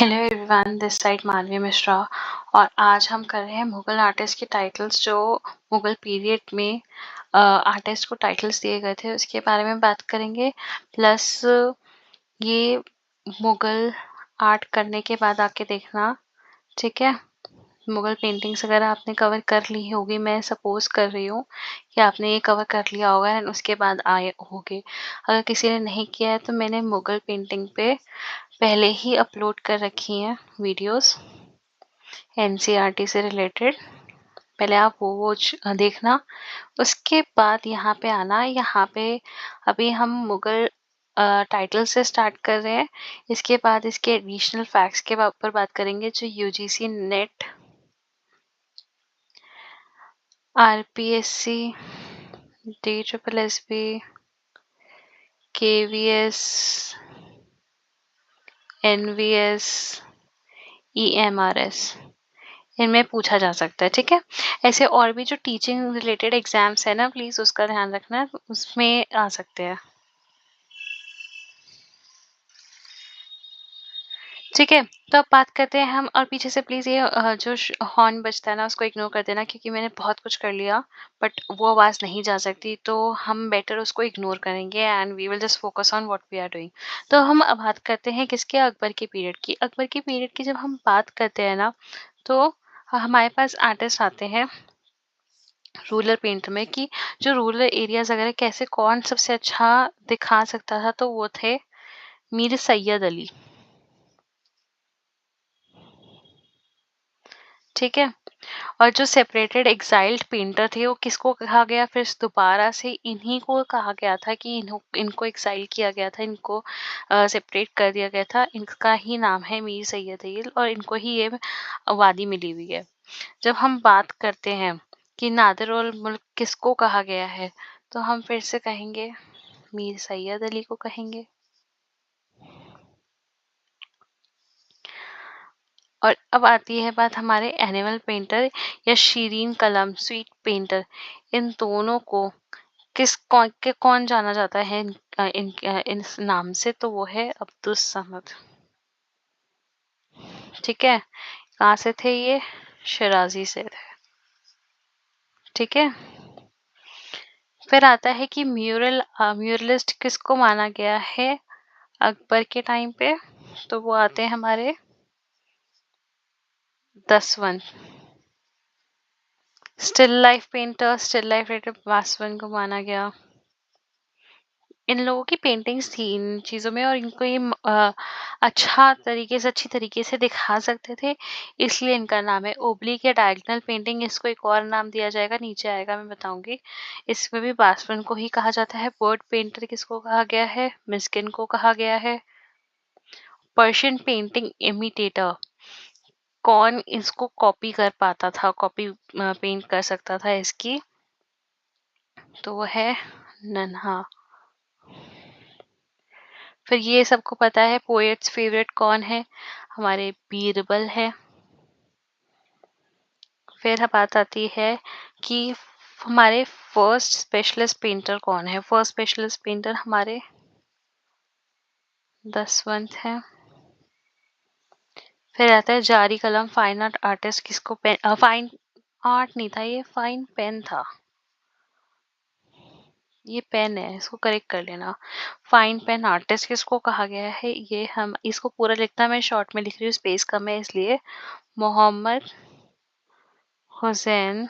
Hello everyone, this side मानवी मिश्रा। और आज हम कर रहे हैं मुगल आर्टिस्ट के टाइटल्स जो मुगल पीरियड में आर्टिस्ट को टाइटल्स दिए गए थे उसके बारे में बात करेंगे। प्लस ये मुगल आर्ट करने के बाद आके देखना, ठीक है। मुगल पेंटिंग्स अगर आपने कवर कर ली होगी, मैं सपोज कर रही हूँ कि आपने ये कवर कर लिया होगा एंड उसके बाद आए होगे। अगर किसी ने नहीं किया है तो मैंने मुगल पेंटिंग पे पहले ही अपलोड कर रखी हैं वीडियोस एनसीईआरटी से रिलेटेड। पहले आप वो देखना, उसके बाद यहाँ पे आना। यहाँ पे अभी हम मुगल टाइटल से स्टार्ट कर रहे हैं। इसके बाद इसके एडिशनल फैक्ट्स के ऊपर बात करेंगे जो UGC NET, RPSC, D triple S B, KVS, NVS, EMRS, इनमें पूछा जा सकता है, ठीक है। ऐसे और भी जो टीचिंग रिलेटेड एग्जाम्स है ना, प्लीज उसका ध्यान रखना, उसमें आ सकते हैं, ठीक है। तो अब बात करते हैं हम। और पीछे से प्लीज ये जो हॉर्न बजता है ना उसको इग्नोर कर देना, क्योंकि मैंने बहुत कुछ कर लिया बट वो आवाज नहीं जा सकती, तो हम बेटर उसको इग्नोर करेंगे and we will just focus on what we are doing. तो हम अब बात करते हैं किसके, अकबर के पीरियड की। अकबर के पीरियड की जब हम बात करते हैं ना, तो हमारे पास आर्टिस्ट आते हैं रूरल पेंट में, कि जो रूरल एरियाज वगैरह कैसे कौन सबसे अच्छा दिखा सकता था, तो वो थे मीर सैयद अली, ठीक है। और जो सेपरेटेड एक्साइल्ड पेंटर थे वो किसको कहा गया, फिर दोबारा से इन्हीं को कहा गया था कि इनको एक्साइल किया गया था, इनको सेपरेट कर दिया गया था। इनका ही नाम है मीर सैयद अली और इनको ही ये वादी मिली हुई है। जब हम बात करते हैं कि नादिर उल मुल्क किसको कहा गया है, तो हम फिर से कहेंगे मीर सैयद अली को कहेंगे। और अब आती है बात हमारे एनिमल पेंटर या शीरीन कलम स्वीट पेंटर। इन दोनों को कौन जाना जाता है इन नाम से, तो वो है अब्दुल समद, ठीक है। कहाँ से थे ये, शराजी से थे, ठीक है। फिर आता है कि म्यूरलिस्ट किसको माना गया है अकबर के टाइम पे, तो वो आते हैं हमारे Daswan. Still life painter, still life रेटर बासवन को माना गया। इन लोगों की पेंटिंग्स थी इन चीज़ों में और इनको ये अच्छी तरीके से दिखा सकते थे, इसलिए इनका नाम है। ओब्लिक या डायगोनल पेंटिंग, इसको एक और नाम दिया जाएगा, नीचे आएगा, मैं बताऊंगी। इसमें भी बासवन को ही कहा जाता है। बर्ड पेंटर किसको कहा गया है, मिस्किन को कहा गया है। पर्शियन पेंटिंग इमिटेटर, कौन इसको कॉपी कर पाता था, कॉपी पेंट कर सकता था इसकी, तो वो है नन्हा। फिर ये सबको पता है पोएट्स फेवरेट कौन है, हमारे बीरबल है। फिर बात आती है कि हमारे फर्स्ट स्पेशलिस्ट पेंटर कौन है। फर्स्ट स्पेशलिस्ट पेंटर हमारे दसवंत है। फिर आता है जारी कलम फाइन आर्ट आर्टिस्ट, किसको फाइन आर्ट नहीं था, ये फाइन पेन था, ये पेन है, इसको करेक्ट कर लेना। फाइन पेन आर्टिस्ट किसको कहा गया है, ये हम इसको पूरा लिखना, मैं शॉर्ट में लिख रही हूँ, स्पेस कम है इसलिए। मोहम्मद हुसैन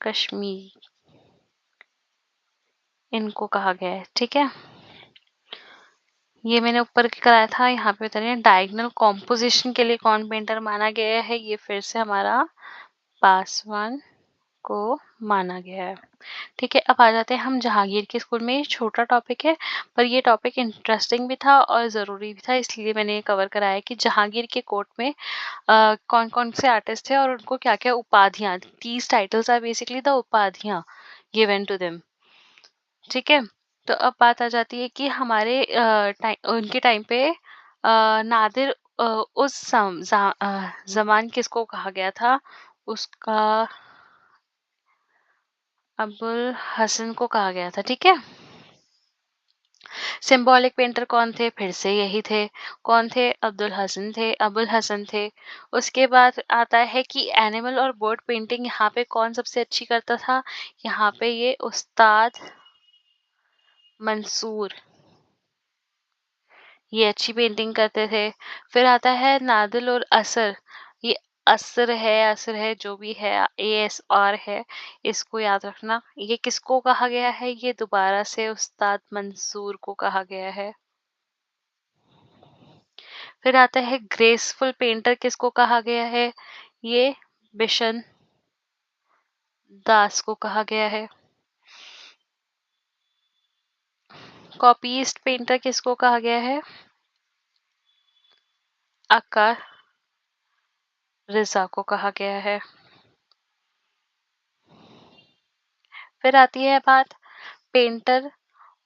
कश्मीर, इनको कहा गया है, ठीक है। ये मैंने ऊपर कराया था, यहाँ पे बता रही है डायगोनल कॉम्पोजिशन के लिए कौन पेंटर माना गया है, ये फिर से हमारा पासवान को माना गया है, ठीक है। अब आ जाते हैं हम जहांगीर के स्कूल में। ये छोटा टॉपिक है पर ये टॉपिक इंटरेस्टिंग भी था और ज़रूरी भी था, इसलिए मैंने ये कवर कराया कि जहांगीर के कोर्ट में कौन कौन से आर्टिस्ट थे और उनको क्या क्या उपाधियाँ, 30 टाइटल्स आर बेसिकली द उपाधियाँ गिवन टू देम, ठीक है। तो अब बात आ जाती है कि हमारे उनके टाइम पे नादिर उस जमान किसको कहा गया था, उसका अबुल हसन को कहा गया था, ठीक है। सिंबॉलिक पेंटर कौन थे? फिर से यही थे। कौन थे? अब्दुल हसन थे, अबुल हसन थे। उसके बाद आता है कि एनिमल और बर्ड पेंटिंग यहाँ पे कौन सबसे अच्छी करता था? यहाँ पे ये उस्ताद मंसूर, ये अच्छी पेंटिंग करते थे। फिर आता है नादिल और असर। ये असर है जो भी है, ASR है, इसको याद रखना। ये किसको कहा गया है? ये दोबारा से उस्ताद मंसूर को कहा गया है। फिर आता है ग्रेसफुल पेंटर, किसको कहा गया है? ये बिशन दास को कहा गया है। कॉपीस्ट पेंटर किसको कहा गया है? अक्का रिजा को कहा गया है। फिर आती है बात पेंटर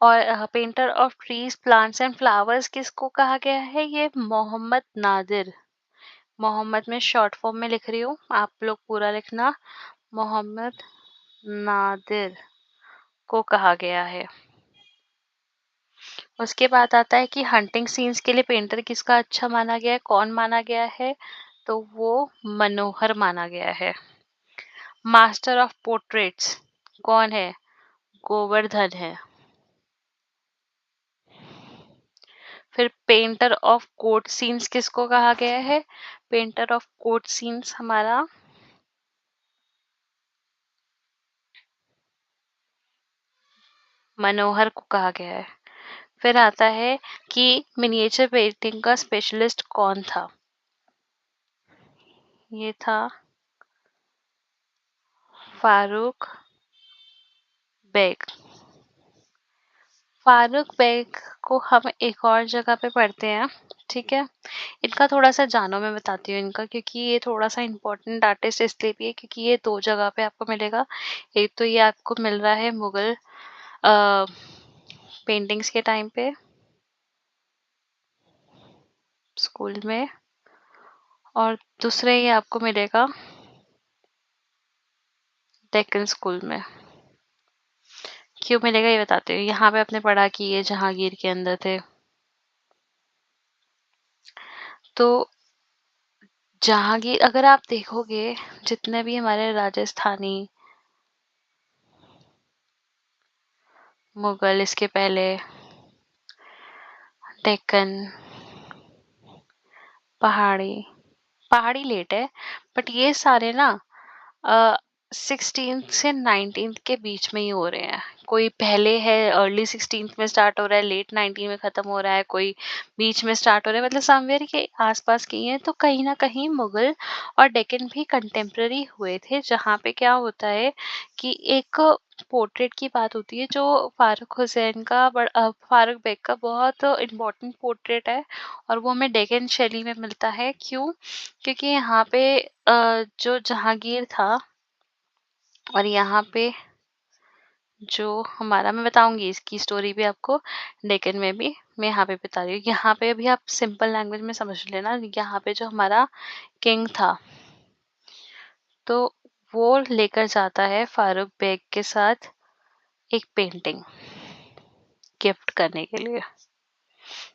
और painter of trees, plants and flowers किसको कहा गया है? ये मोहम्मद नादिर। मोहम्मद में शॉर्ट फॉर्म में लिख रही हूँ, आप लोग पूरा लिखना। मोहम्मद नादिर को कहा गया है। उसके बाद आता है कि हंटिंग सीन्स के लिए पेंटर किसका अच्छा माना गया है? कौन माना गया है? तो वो मनोहर माना गया है। मास्टर ऑफ पोर्ट्रेट्स कौन है? गोवर्धन है। फिर पेंटर ऑफ कोर्ट सीन्स किसको कहा गया है? पेंटर ऑफ कोर्ट सीन्स हमारा मनोहर को कहा गया है। फिर आता है कि मिनिएचर पेंटिंग का स्पेशलिस्ट कौन था? ये था फारूक बेग। फारूक बेग को हम एक और जगह पे पढ़ते हैं, ठीक है। इनका थोड़ा सा जानो, मैं बताती हूँ इनका, क्योंकि ये थोड़ा सा इम्पोर्टेंट आर्टिस्ट इसलिए भी है क्योंकि ये दो जगह पे आपको मिलेगा। एक तो ये आपको मिल रहा है मुगल पेंटिंग्स के टाइम पे स्कूल में, और दूसरे ये आपको मिलेगा डेक्कन स्कूल में। क्यों मिलेगा ये बताते हैं। यहाँ पे आपने पढ़ा कि ये जहांगीर के अंदर थे, तो जहांगीर अगर आप देखोगे जितने भी हमारे राजस्थानी, मुगल, इसके पहले डेक्कन, पहाड़ी, पहाड़ी लेट है, बट ये सारे ना 16th से 19th के बीच में ही हो रहे हैं। कोई पहले है, अर्ली 16th में स्टार्ट हो रहा है, लेट 19 में खत्म हो रहा है, कोई बीच में स्टार्ट हो रहा है, मतलब समवेयर के आसपास की है। तो कहीं ना कहीं मुगल और डेक्कन भी कंटेम्प्ररी हुए थे, जहाँ पे क्या होता है कि एक पोर्ट्रेट की बात होती है जो फारूक हुसैन का फारूक बेग का बहुत इम्पोर्टेंट पोर्ट्रेट है, और वो हमें डेक्कन शैली में मिलता है। क्यों? क्योंकि यहाँ पे जो जहांगीर था, और यहाँ पे जो हमारा, मैं बताऊंगी इसकी स्टोरी भी आपको, डेक्कन में भी मैं यहाँ पे बता रही हूँ। यहाँ पे भी आप सिंपल लैंग्वेज में समझ लेना। यहाँ पे जो हमारा किंग था, तो वो लेकर जाता है फारूक बेग के साथ एक पेंटिंग गिफ्ट करने के लिए,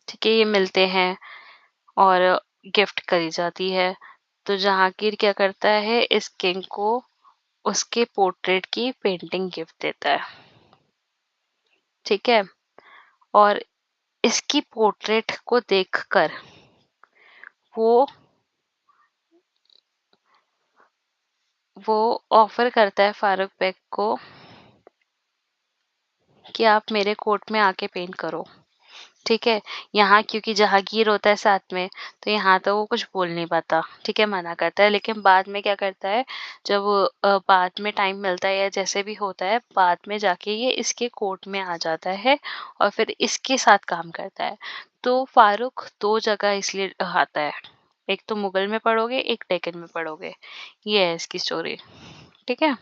ठीक है। ये मिलते हैं और गिफ्ट करी जाती है। तो जहांगीर क्या करता है, इस किंग को उसके पोर्ट्रेट की पेंटिंग गिफ्ट देता है, ठीक है। और इसकी पोर्ट्रेट को देखकर वो वो ऑफर करता है फारूक बेग को कि आप मेरे कोर्ट में आके पेंट करो, ठीक है। यहाँ क्योंकि जहांगीर होता है साथ में, तो यहाँ तो वो कुछ बोल नहीं पाता, ठीक है, मना करता है। लेकिन बाद में क्या करता है, जब बाद में टाइम मिलता है या जैसे भी होता है, बाद में जाके ये इसके कोर्ट में आ जाता है और फिर इसके साथ काम करता है। तो फारूक दो जगह इसलिए आता है, एक तो मुगल में पढ़ोगे, एक डेक्कन में पढ़ोगे। ये है इसकी स्टोरी, ठीक है।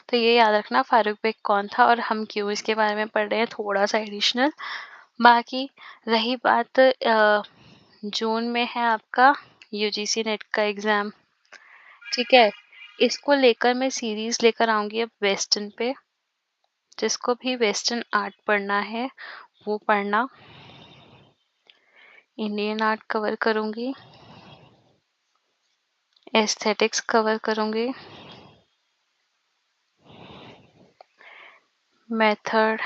तो ये याद रखना फारूक बेग कौन था और हम क्यों इसके बारे में पढ़ रहे हैं, थोड़ा सा एडिशनल। बाकी रही बात जून में है आपका यूजीसी नेट का एग्जाम, ठीक है। इसको लेकर मैं सीरीज लेकर आऊंगी अब वेस्टर्न पे, जिसको भी वेस्टर्न आर्ट पढ़ना है वो पढ़ना। इंडियन आर्ट कवर करूँगी, एस्थेटिक्स कवर करूँगी, method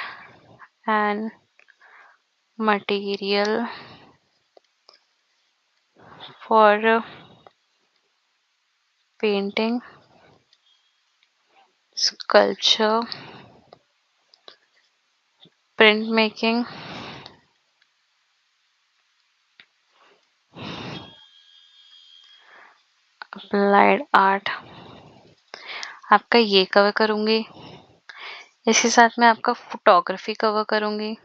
and material for painting, sculpture, print making, applied art आपका ये कवर करूँगी। इसके साथ में आपका फोटोग्राफी कवर करूँगी,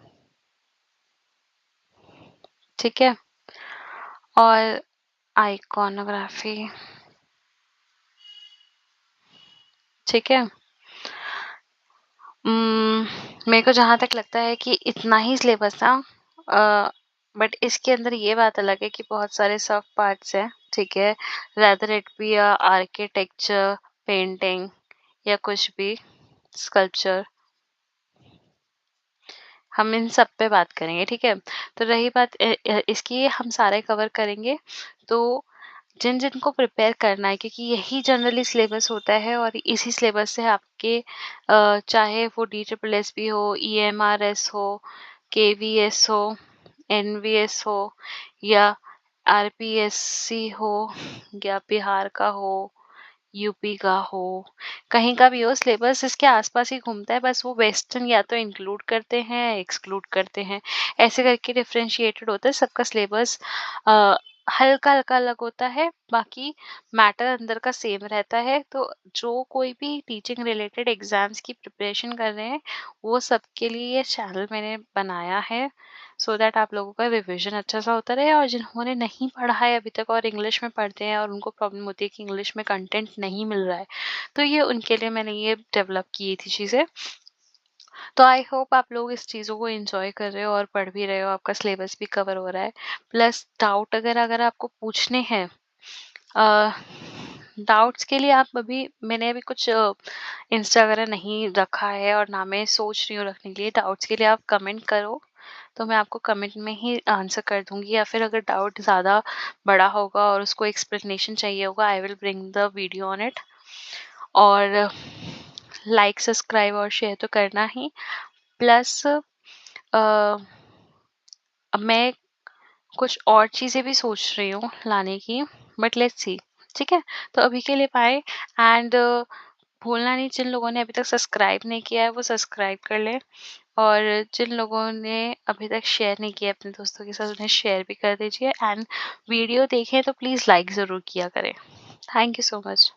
ठीक है, और आइकॉनोग्राफी, ठीक है। मेरे को जहाँ तक लगता है कि इतना ही सिलेबस था, बट इसके अंदर ये बात अलग है कि बहुत सारे सब पार्ट्स हैं, ठीक है, rather it be architecture, painting या कुछ भी, स्कल्पचर, हम इन सब पे बात करेंगे, ठीक है। तो रही बात इसकी, हम सारे कवर करेंगे। तो जिन जिनको प्रिपेयर करना है, क्योंकि यही जनरली सिलेबस होता है और इसी सिलेबस से आपके चाहे वो DSSS हो, EMRS हो, KVS हो, NVS हो या RPSC हो या बिहार का हो, यूपी का हो, कहीं का भी हो, सिलेबस इसके आसपास ही घूमता है। बस वो वेस्टर्न या तो इंक्लूड करते हैं, एक्सक्लूड करते हैं, ऐसे करके डिफरेंशिएटेड होता है सबका सिलेबस। हल्का हल्का अलग होता है, बाकी मैटर अंदर का सेम रहता है। तो जो कोई भी टीचिंग रिलेटेड एग्जाम्स की प्रिपरेशन कर रहे हैं, वो सबके लिए ये चैनल मैंने बनाया है, सो दैट आप लोगों का रिविजन अच्छा सा होता रहे। और जिन्होंने नहीं पढ़ा है अभी तक और इंग्लिश में पढ़ते हैं और उनको प्रॉब्लम होती है कि इंग्लिश में कंटेंट नहीं मिल रहा है, तो ये उनके लिए मैंने ये डेवलप की थी चीज़ें। तो आई होप आप लोग इस चीज़ों को एंजॉय कर रहे हो और पढ़ भी रहे हो, आपका सिलेबस भी कवर हो रहा है। प्लस डाउट अगर अगर आपको पूछने हैं, डाउट्स के लिए आप अभी, मैंने अभी कुछ इंस्टा वगैरह नहीं रखा है और ना मैं सोच रही हूँ रखने के लिए। डाउट्स के लिए आप कमेंट करो, तो मैं आपको कमेंट में ही आंसर कर दूंगी, या फिर अगर डाउट ज़्यादा बड़ा होगा और उसको एक्सप्लेनेशन चाहिए होगा, I will bring the video on it. और लाइक, सब्सक्राइब और शेयर तो करना ही। प्लस मैं कुछ और चीज़ें भी सोच रही हूँ लाने की, बट लेट्स सी, ठीक है। तो अभी के लिए बाय। एंड भूलना नहीं, जिन लोगों ने अभी तक सब्सक्राइब नहीं किया है वो सब्सक्राइब कर लें, और जिन लोगों ने अभी तक शेयर नहीं किया अपने दोस्तों के साथ, उन्हें शेयर भी कर दीजिए। एंड वीडियो देखें तो प्लीज़ लाइक ज़रूर किया करें। Thank you so much.